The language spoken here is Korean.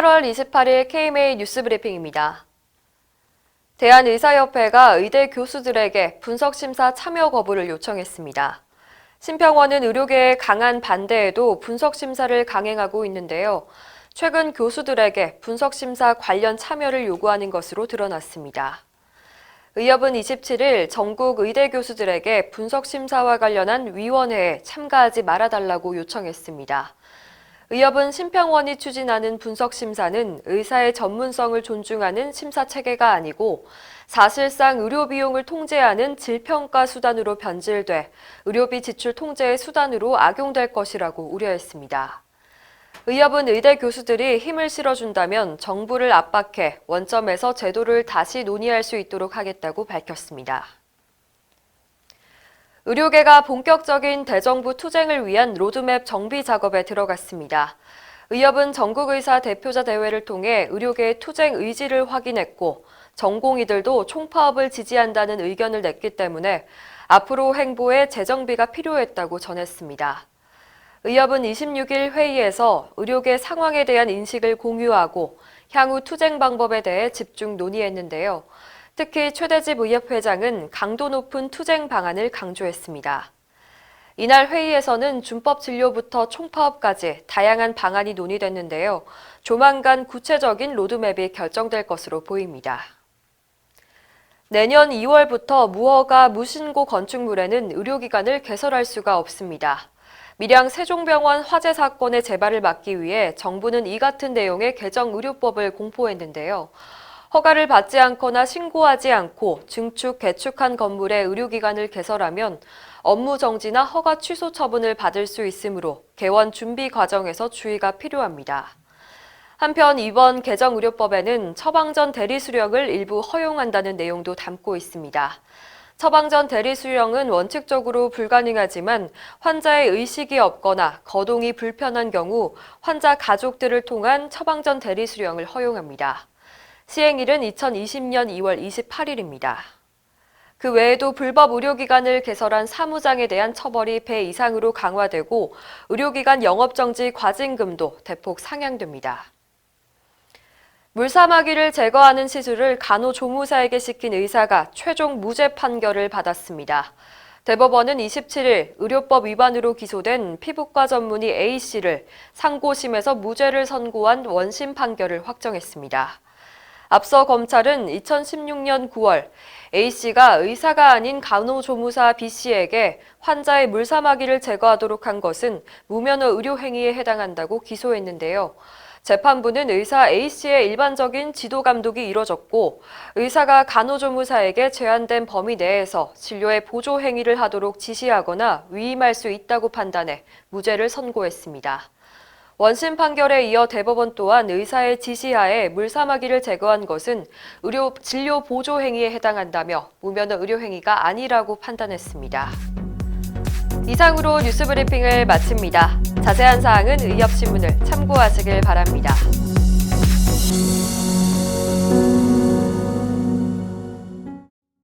8월 28일 KMA 뉴스브리핑입니다. 대한의사협회가 의대 교수들에게 분석심사 참여 거부를 요청했습니다. 심평원은 의료계의 강한 반대에도 분석심사를 강행하고 있는데요. 최근 교수들에게 분석심사 관련 참여를 요구하는 것으로 드러났습니다. 의협은 27일 전국 의대 교수들에게 분석심사와 관련한 위원회에 참가하지 말아달라고 요청했습니다. 의협은 심평원이 추진하는 분석심사는 의사의 전문성을 존중하는 심사체계가 아니고 사실상 의료 비용을 통제하는 질평가 수단으로 변질돼 의료비 지출 통제의 수단으로 악용될 것이라고 우려했습니다. 의협은 의대 교수들이 힘을 실어준다면 정부를 압박해 원점에서 제도를 다시 논의할 수 있도록 하겠다고 밝혔습니다. 의료계가 본격적인 대정부 투쟁을 위한 로드맵 정비 작업에 들어갔습니다. 의협은 전국의사 대표자 대회를 통해 의료계의 투쟁 의지를 확인했고 전공의들도 총파업을 지지한다는 의견을 냈기 때문에 앞으로 행보에 재정비가 필요했다고 전했습니다. 의협은 26일 회의에서 의료계 상황에 대한 인식을 공유하고 향후 투쟁 방법에 대해 집중 논의했는데요. 특히 최대집 의협회장은 강도 높은 투쟁 방안을 강조했습니다. 이날 회의에서는 준법 진료부터 총파업까지 다양한 방안이 논의됐는데요. 조만간 구체적인 로드맵이 결정될 것으로 보입니다. 내년 2월부터 무허가 무신고 건축물에는 의료기관을 개설할 수가 없습니다. 밀양 세종병원 화재 사건의 재발을 막기 위해 정부는 이 같은 내용의 개정 의료법을 공포했는데요. 허가를 받지 않거나 신고하지 않고 증축, 개축한 건물에 의료기관을 개설하면 업무 정지나 허가 취소 처분을 받을 수 있으므로 개원 준비 과정에서 주의가 필요합니다. 한편 이번 개정 의료법에는 처방전 대리 수령을 일부 허용한다는 내용도 담고 있습니다. 처방전 대리 수령은 원칙적으로 불가능하지만 환자의 의식이 없거나 거동이 불편한 경우 환자 가족들을 통한 처방전 대리 수령을 허용합니다. 시행일은 2020년 2월 28일입니다. 그 외에도 불법 의료기관을 개설한 사무장에 대한 처벌이 배 이상으로 강화되고 의료기관 영업정지 과징금도 대폭 상향됩니다. 물사마귀를 제거하는 시술을 간호조무사에게 시킨 의사가 최종 무죄 판결을 받았습니다. 대법원은 27일 의료법 위반으로 기소된 피부과 전문의 A씨를 상고심에서 무죄를 선고한 원심 판결을 확정했습니다. 앞서 검찰은 2016년 9월 A씨가 의사가 아닌 간호조무사 B씨에게 환자의 물사마귀를 제거하도록 한 것은 무면허 의료행위에 해당한다고 기소했는데요. 재판부는 의사 A씨의 일반적인 지도 감독이 이뤄졌고 의사가 간호조무사에게 제한된 범위 내에서 진료에 보조 행위를 하도록 지시하거나 위임할 수 있다고 판단해 무죄를 선고했습니다. 원심 판결에 이어 대법원 또한 의사의 지시하에 물사마귀를 제거한 것은 진료 보조 행위에 해당한다며 무면허 의료 행위가 아니라고 판단했습니다. 이상으로 뉴스브리핑을 마칩니다. 자세한 사항은 의협신문을 참고하시길 바랍니다.